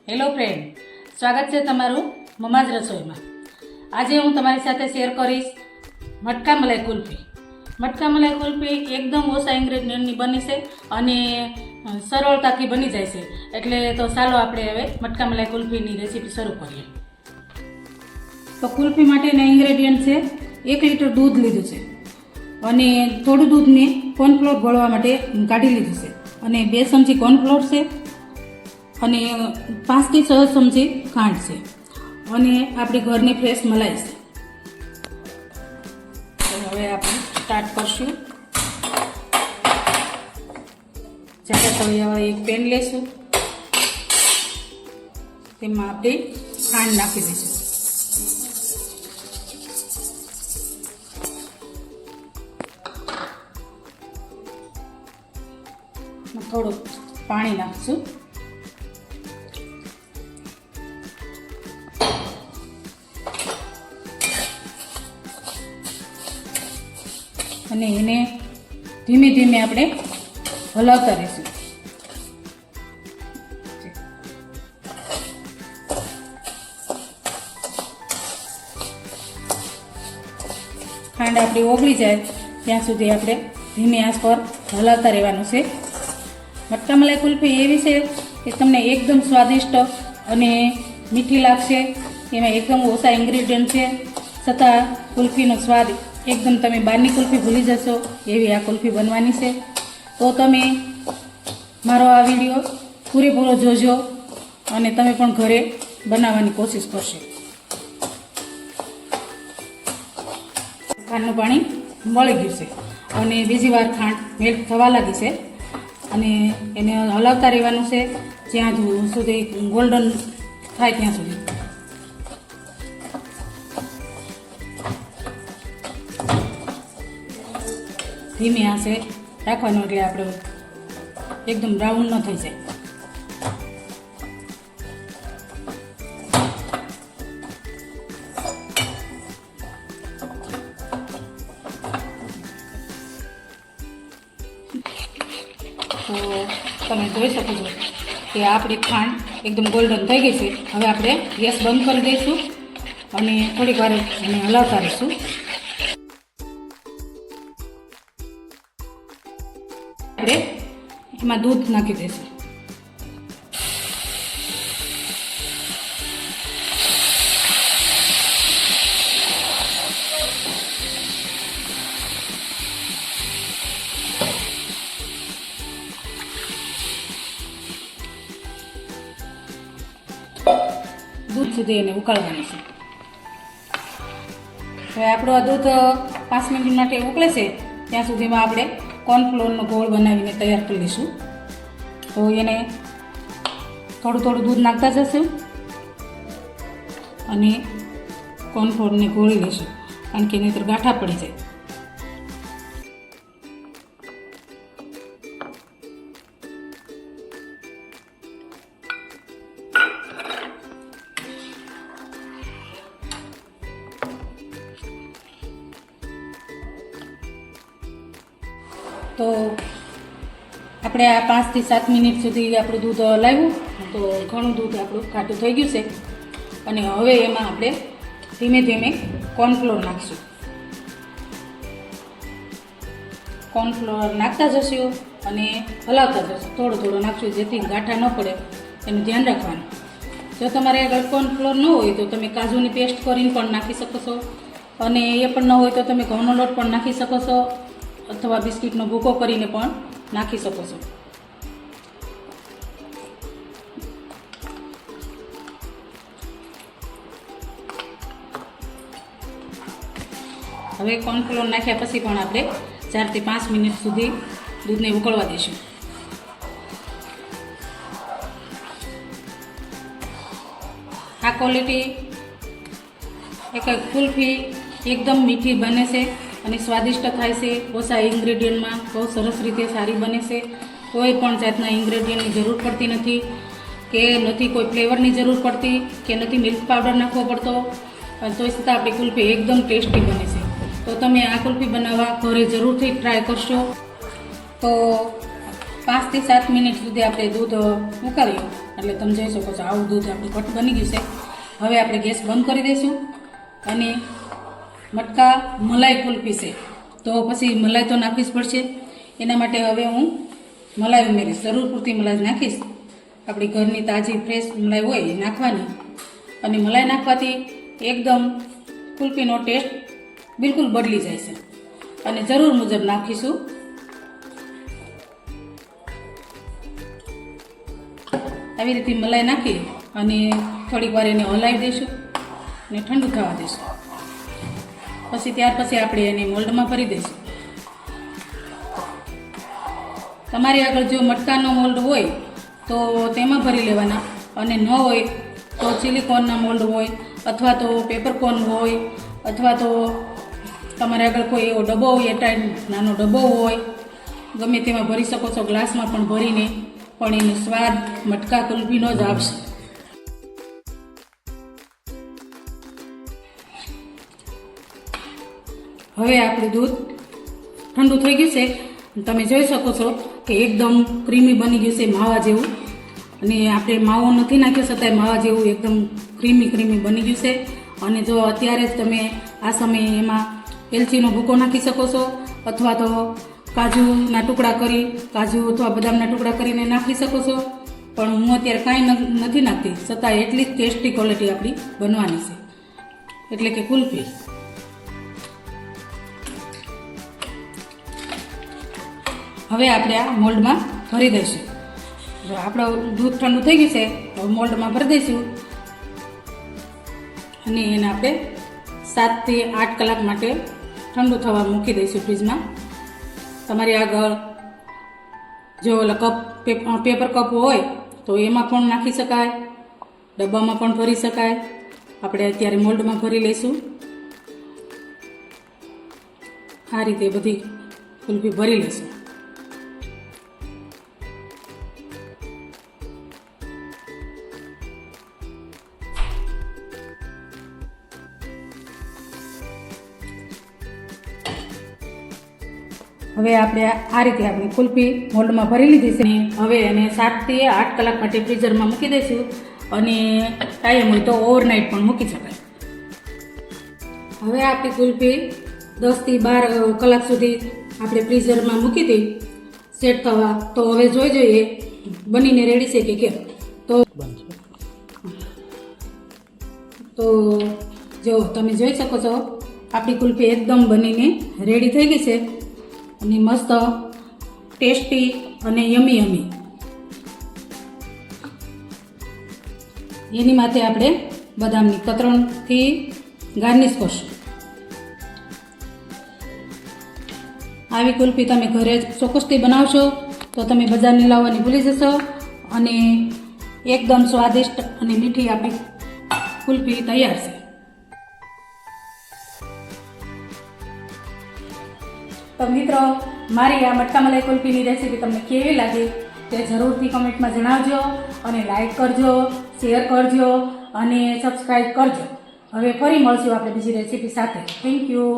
Hello friend, સ્વાગત છે તમારું મમાજ રસોઈમાં। આજે હું તમારી સાથે શેર કરીશ મટકા મલાઈ કુલ્ફી। મટકા મલાઈ કુલ્ફી એકદમ ઓછા ઇન્ગ્રેડિયન્ટની બની છે અને સરળતાથી બની જાય છે। એટલે તો ચાલો આપણે હવે મટકા મલાઈ કુલ્ફીની રેસીપી શરૂ કરીએ। તો કુલ્ફી માટેના ઇન્ગ્રેડિયન્ટ છે 1 લીટર દૂધ લીધું છે અને થોડું દૂધને કોર્નફ્લોર ગળવા માટે કાઢી લીધું છે અને 2 ચમચી કોર્નફ્લોર છે અને 5 થી 6 ચમચી ખાંડ છે અને આપણી ઘરની ફ્રેશ મલાઈ છે। તો હવે આપણે સ્ટાર્ટ કરશું। જાડા તળિયાવાળી એક પેન લેશું, તેમાં આપણે ખાંડ નાખી દઈશું। થોડું પાણી નાખશું અને એને ધીમે ધીમે આપણે હલાવતા રહીશું। ખાંડ આપણી ઓગળી જાય ત્યાં સુધી આપણે ધીમી આંચ પર હલાવતા રહેવાનું છે। મટકા મલાઈ કુલ્ફી એવી છે કે તમને એકદમ સ્વાદિષ્ટ અને મીઠી લાગશે। એમાં એકદમ ઓછા ઇન્ગ્રેડિયન્ટ છે છતાં કુલ્ફીનો સ્વાદ એકદમ તમે બહારની કુલ્ફી ભૂલી જશો એવી આ કુલ્ફી બનવાની છે। તો તમે મારો આ વિડીયો પૂરેપૂરો જોજો અને તમે પણ ઘરે બનાવવાની કોશિશ કરશો। ખાંડનું પાણી મળી ગયું છે અને બીજી વાર ખાંડ મેલ્ટ થવા લાગી છે અને એને હલાવતા રહેવાનું છે જ્યાં સુધી ગોલ્ડન થાય ત્યાં સુધી। ધીમી આંચે રાખવાનું એટલે આપણે એકદમ બ્રાઉન ન થઈ જાય। તો તમે જોઈ શકો છો કે આપણી ખાંડ એકદમ ગોલ્ડન થઈ ગઈ છે। હવે આપણે ગેસ બંધ કરી દઈશું અને થોડીક વાર એને હલાવતા રહીશું। આપણે એમાં દૂધ નાખી દઈશું। દૂધ સુધી એને ઉકાળવાનું છે। હવે આપણું આ દૂધ 5 મિનિટ માટે ઉકળે છે ત્યાં સુધીમાં આપણે કોર્નફ્લોરનો ગોળ બનાવીને તૈયાર કરી લઈશું। તો એને થોડું થોડું દૂધ નાખતા જશું અને કોર્નફ્લોરને ગોળી લઈશું કારણ કે નહીંતર ગાંઠા પડી જાય। તો આપણે આ 5 થી 7 મિનિટ સુધી આપણું દૂધ લાવ્યું તો ઘણું દૂધ આપણું ઘાટું થઈ ગયું છે અને હવે એમાં આપણે ધીમે ધીમે કોર્નફ્લોર નાખીશું। કોર્નફ્લોર નાખતા જશું અને હલાવતા જશું, થોડું થોડું નાખશું જેથી ગાંઠા ન પડે એનું ધ્યાન રાખવાનું। જો તમારે આગળ કોર્નફ્લોર ન હોય તો તમે કાજુની પેસ્ટ કરીને પણ નાખી શકો છો અને એ પણ ન હોય તો તમે ઘઉંનો લોટ પણ નાખી શકો છો અથવા બિસ્કિટનો ભૂકો કરીને પણ નાખી શકો છો। હવે કોર્નફ્લોર નાખ્યા પછી પણ આપણે 4 થી 5 મિનિટ સુધી દૂધને ઉકળવા દઈશું। આ ક્વોલિટી એક કુલ્ફી એકદમ મીઠી બને છે અને સ્વાદિષ્ટ થાય છે। ઓછા ઇન્ગ્રેડિયન્ટમાં બહુ સરસ રીતે સારી બને છે। કોઈ પણ જાતના ઇન્ગ્રેડિયન્ટની જરૂર પડતી નથી કે નથી કોઈ ફ્લેવરની જરૂર પડતી કે નથી મિલ્ક પાવડર નાખવો પડતો, તો છતાં આપણી કુલ્ફી એકદમ ટેસ્ટી બને છે। તો તમે આ કુલ્ફી બનાવવા ઘરે જરૂરથી ટ્રાય કરશો। તો 5 થી 7 મિનિટ સુધી આપણે દૂધ ઉકાળ્યું એટલે તમે જોઈ શકો છો આવું દૂધ આપણું ઘટ બની ગયું છે. હવે આપણે ગેસ બંધ કરી દઈશું અને મટકા મલાઈ કુલ્ફી છે તો પછી મલાઈ તો નાખવી જ પડશે. એના માટે હવે હું મલાઈ ઉમેરીશ. જરૂર પૂરતી મલાઈ નાખીશ. આપણી ઘરની તાજી ફ્રેશ મલાઈ હોય એ નાખવાની અને મલાઈ નાખવાથી એકદમ કુલ્ફીનો ટેસ્ટ બિલકુલ બદલી જાય છે. અને જરૂર મુજબ નાખીશું. આવી રીતે મલાઈ નાખી અને થોડીક વાર એને હલાવી દઈશું અને ઠંડુ થવા દઈશું. પછી ત્યાર પછી આપણે એને મોલ્ડમાં ભરી દઈશું. તમારી આગળ જો મટકાનો મોલ્ડ હોય તો તેમાં ભરી લેવાના અને ન હોય તો સિલિકોનના મોલ્ડ હોય અથવા તો પેપરકોન હોય અથવા તો તમારે આગળ કોઈ એવો ડબ્બો હોય એટાઈટ નાનો ડબ્બો હોય ગમે તેમાં ભરી શકો છો. ગ્લાસમાં પણ ભરીને પણ એનો સ્વાદ મટકા કુલ્ફીનો જ આવશે. હવે આપણું દૂધ ઠંડુ થઈ ગયું છે. તમે જોઈ શકો છો કે એકદમ ક્રીમી બની ગયું છે માવા જેવું. અને આપણે માવો નથી નાખ્યો છતાંય માવા જેવું એકદમ ક્રીમી બની ગયું છે. અને જો અત્યારે જ તમે આ સમયે એમાં એલચીનો ભૂકો નાખી શકો છો અથવા તો કાજુના ટુકડા કરી કાજુ અથવા બદામના ટુકડા કરીને નાખી શકો છો. પણ હું અત્યારે કાંઈ નથી નાખતી છતાં એટલી જ ટેસ્ટી ક્વોલિટી આપણી બનવાની છે એટલે કે કુલ્ફી. હવે આપણે આ મોલ્ડમાં ભરી દઈશું. જો આપણું દૂધ ઠંડુ થઈ ગયું છે હવે મોલ્ડમાં ભરી દઈશું અને એને આપણે 7 થી 8 કલાક માટે ઠંડુ થવા મૂકી દઈશું ફ્રીજમાં. તમારી આગળ જો ઓલા કપ પેપર કપ હોય તો એમાં પણ નાખી શકાય, ડબ્બામાં પણ ભરી શકાય. આપણે અત્યારે મોલ્ડમાં ભરી લઈશું. આ રીતે બધી કુલ્ફી ભરી લઈશું. હવે આપણે આ રીતે આપણી કુલ્ફી મોલ્ડમાં ભરી લીધી છે. હવે એને 7 થી 8 કલાક માટે ફ્રીઝરમાં મૂકી દઈશું અને ટાઈમ હોય તો ઓવરનાઇટ પણ મૂકી શકાય. હવે આપણી કુલ્ફી 10 થી 12 કલાક સુધી આપણે ફ્રીઝરમાં મૂકી હતી સેટ થવા. તો હવે જોઈએ બનીને રેડી છે કે કેમ. તો જો તમે જોઈ શકો છો આપણી કુલ્ફી એકદમ બનીને રેડી થઈ ગઈ છે અને મસ્ત ટેસ્ટી અને યમી. એની માથે આપણે બદામની કતરણથી ગાર્નિશ કરશું. આવી કુલ્ફી તમે ઘરે ચોક્કસથી બનાવશો તો તમે બજારની લાવવાની ભૂલી જશો અને એકદમ સ્વાદિષ્ટ અને મીઠી આપણી કુલ્ફી તૈયાર છે. તો મિત્રો મારી આ મટકા મલાઈ કુલ્ફીની રેસીપી તમને કેવી લાગી તે જરૂરથી કમેન્ટમાં જણાવજો અને લાઈક કરજો, શેર કરજો અને સબસ્ક્રાઈબ કરજો. હવે ફરી મળશું આપણે બીજી રેસીપી સાથે. Thank you.